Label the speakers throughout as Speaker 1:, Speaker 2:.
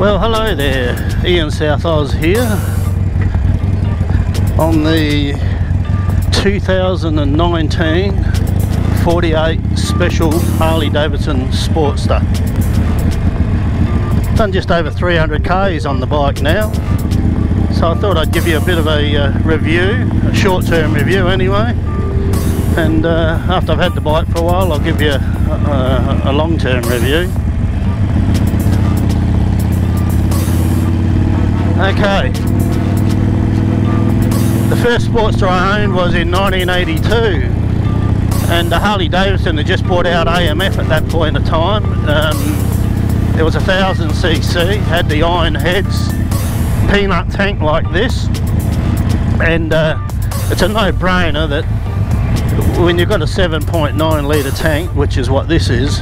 Speaker 1: Well, hello there, Ian South Oz here on the 2019 48 Special Harley Davidson Sportster. Done just over 300 k's on the bike now, so I thought I'd give you a bit of a review, a short-term review anyway, and after I've had the bike for a while I'll give you a long-term review. Okay, the first Sportster I owned was in 1982, and the Harley Davidson had just brought out AMF at that point in time. It was 1000cc, had the iron heads, peanut tank like this, and it's a no-brainer that when you've got a 7.9 litre tank, which is what this is,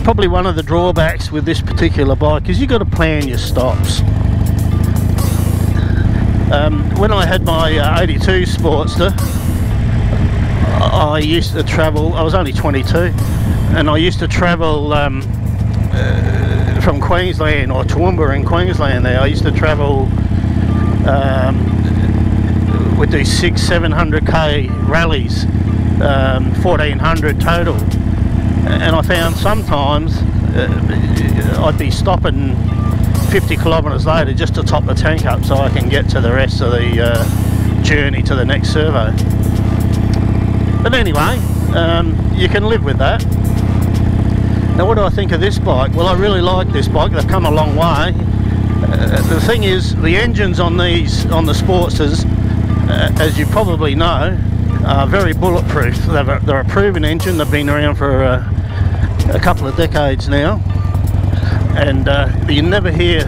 Speaker 1: probably one of the drawbacks with this particular bike is you've got to plan your stops. When I had my 82 Sportster, I used to travel, I was only 22, and I used to travel from Queensland, or Toowoomba in Queensland there. I used to travel, we'd do 600-700k rallies, 1400 total, and I found sometimes I'd be stopping 50 kilometres later just to top the tank up so I can get to the rest of the journey to the next servo. But anyway, you can live with that. Now, what do I think of this bike? Well, I really like this bike. They've come a long way. The thing is, the engines on these, on the Sportsters, as you probably know, are very bulletproof. They're a proven engine. They've been around for a couple of decades now, and you never hear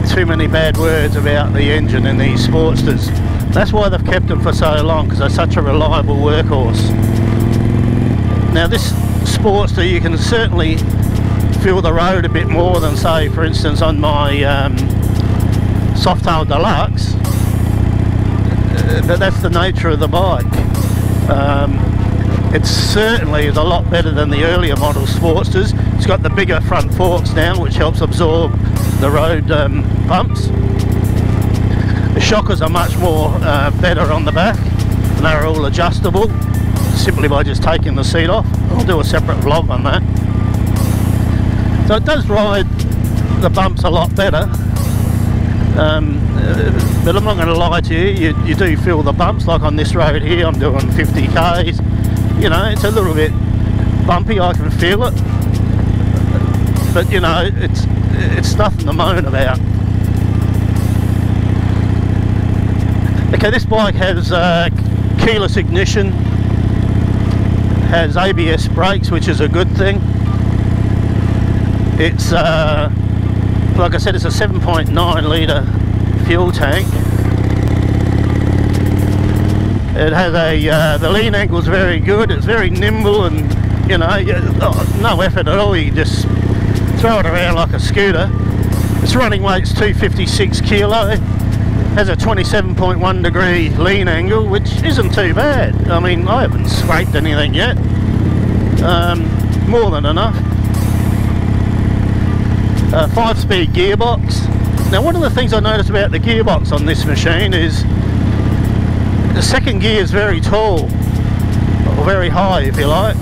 Speaker 1: too many bad words about the engine in these Sportsters. That's why they've kept them for so long, because they're such a reliable workhorse. Now, this Sportster, you can certainly feel the road a bit more than, say, for instance, on my Softail Deluxe, but that's the nature of the bike. It certainly is a lot better than the earlier model Sportsters. It's got the bigger front forks now, which helps absorb the road bumps. The shockers are much more better on the back, and they're all adjustable simply by just taking the seat off. I'll do a separate vlog on that. So it does ride the bumps a lot better, but I'm not going to lie to you, you do feel the bumps. Like on this road here, I'm doing 50 k's. You know, it's a little bit bumpy, I can feel it, but you know, it's nothing to moan about. Okay, this bike has keyless ignition, has ABS brakes, which is a good thing. It's like I said, it's a 7.9 litre fuel tank. It has the lean angle is very good. It's very nimble, and you know, no effort at all. You can just throw it around like a scooter. Its running weight's 256 kilo. Has a 27.1 degree lean angle, which isn't too bad. I mean, I haven't scraped anything yet. More than enough. 5-speed gearbox. Now, one of the things I noticed about the gearbox on this machine is the second gear is very tall, or very high if you like.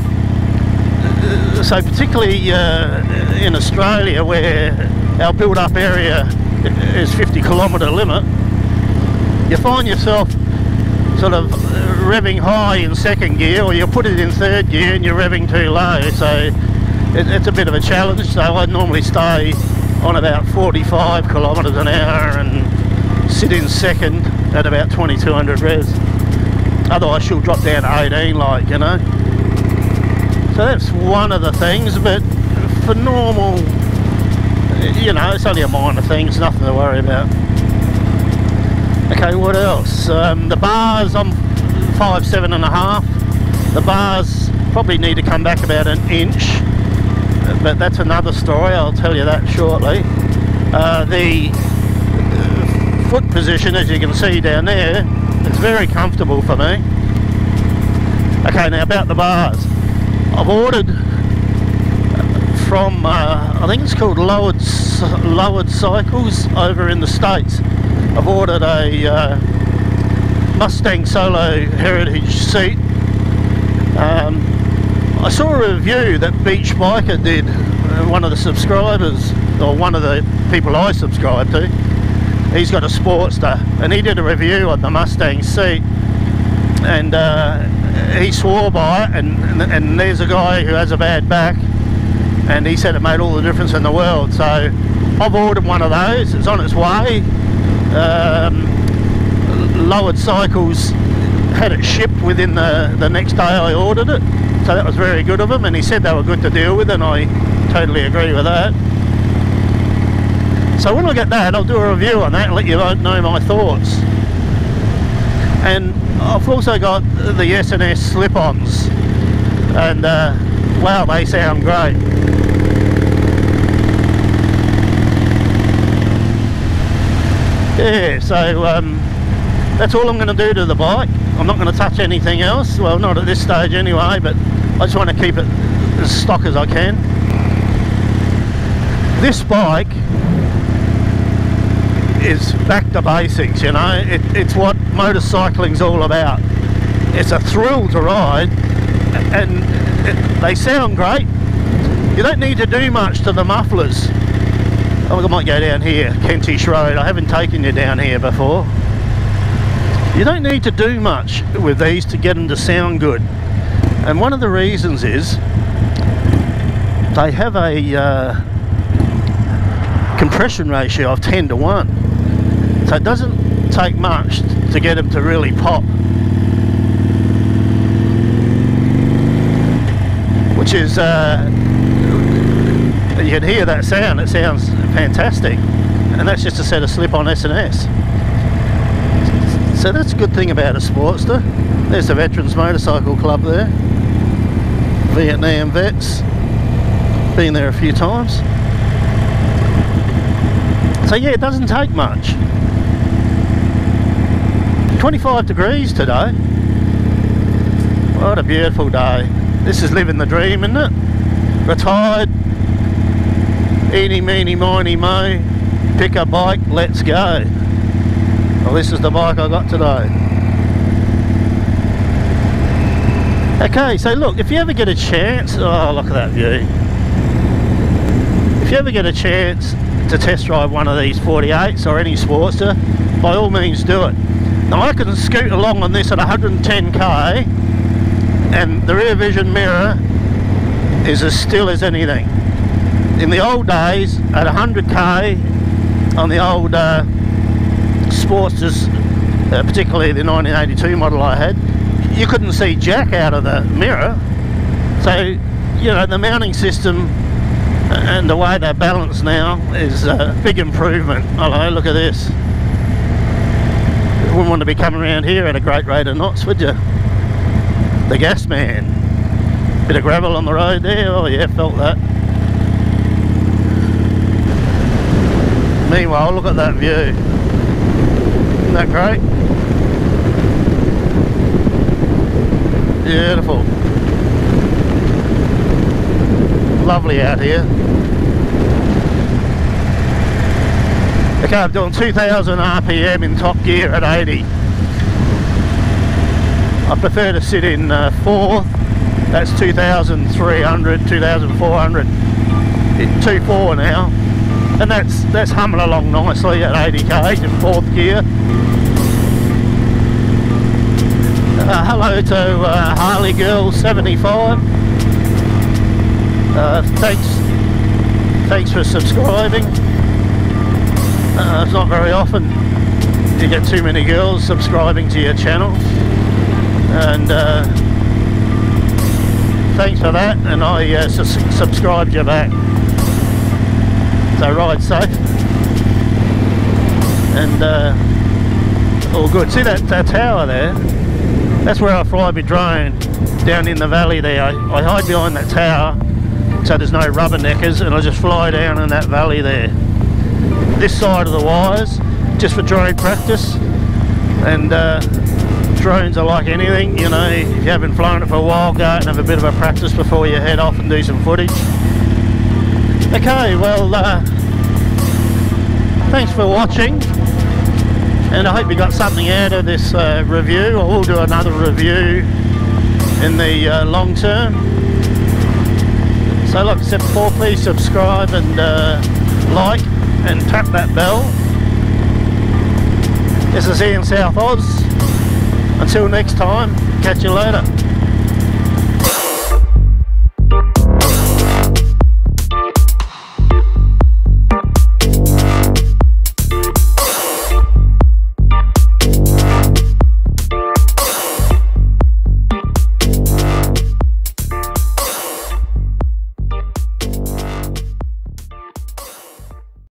Speaker 1: So particularly in Australia, where our build-up area is 50 kilometre limit, you find yourself sort of revving high in second gear, or you put it in third gear and you're revving too low. So it's a bit of a challenge. So I normally stay on about 45 kilometres an hour and sit in second at about 2200 revs. Otherwise she'll drop down to 18, like, you know. So that's one of the things, but for normal, you know, it's only a minor thing, it's nothing to worry about. Okay, what else? The bars, I'm 5'7½". The bars probably need to come back about an inch, but that's another story, I'll tell you that shortly. The foot position, as you can see down there, is very comfortable for me. Okay, now about the bars. I've ordered from I think it's called Lowered Cycles over in the States. I've ordered a Mustang Solo Heritage seat. I saw a review that Beach Biker did, one of the subscribers, or one of the people I subscribe to. He's got a Sportster, and he did a review on the Mustang seat, and he swore by it, and there's a guy who has a bad back, and he said it made all the difference in the world. So I've ordered one of those. It's on its way. Lowered Cycles had it shipped within the next day I ordered it, so that was very good of him, and he said they were good to deal with, and I totally agree with that. So when I get that, I'll do a review on that and let you know my thoughts. And I've also got the S&S slip-ons, and wow, they sound great. Yeah, so that's all I'm going to do to the bike. I'm not going to touch anything else, well, not at this stage anyway, but I just want to keep it as stock as I can. This bike is back to basics, you know. It's what motorcycling's all about. It's a thrill to ride, and they sound great. You don't need to do much to the mufflers. Oh, I might go down here, Kentish Road. I haven't taken you down here before. You don't need to do much with these to get them to sound good. And one of the reasons is they have a compression ratio of 10 to 1. So it doesn't take much to get them to really pop. Which is, you can hear that sound, it sounds fantastic. And that's just a set of slip-on S&S. So that's a good thing about a Sportster. There's the Veterans Motorcycle Club there. Vietnam vets. Been there a few times. So yeah, it doesn't take much. 25 degrees today. What a beautiful day. This is living the dream, isn't it? Retired. Eeny, meeny, miny, mo. Pick a bike, let's go. Well, this is the bike I got today. Okay, so look, if you ever get a chance, oh look at that view. If you ever get a chance to test drive one of these 48s or any Sportster, by all means do it. Now I can scoot along on this at 110k, and the rear vision mirror is as still as anything. In the old days, at 100k on the old Sportsters, particularly the 1982 model I had, you couldn't see jack out of the mirror. So, you know, the mounting system and the way they're balanced now is a big improvement. Hello, look at this. You wouldn't want to be coming around here at a great rate of knots, would you? The gas man. Bit of gravel on the road there, oh yeah, felt that. Meanwhile, look at that view. Isn't that great? Beautiful. Lovely out here. Okay, I'm doing 2000 RPM in top gear at 80. I prefer to sit in 4th. That's 2300, 2400. 2.4 now. And that's humming along nicely at 80k in 4th gear. Hello to Harley Girl 75. Thanks for subscribing. It's not very often you get too many girls subscribing to your channel, and thanks for that, and I subscribed you back. So ride safe, and all good. See that tower there? That's where I fly my drone, down in the valley there. I hide behind that tower so there's no rubberneckers, and I just fly down in that valley there. This side of the wires, just for drone practice. And drones are like anything, you know, if you haven't flown it for a while, go out and have a bit of a practice before you head off and do some footage. Okay, well, thanks for watching, and I hope you got something out of this review. I will do another review in the long term. So like I said before, please subscribe and like and tap that bell. This is Ian South Oz. Until next time, catch you later.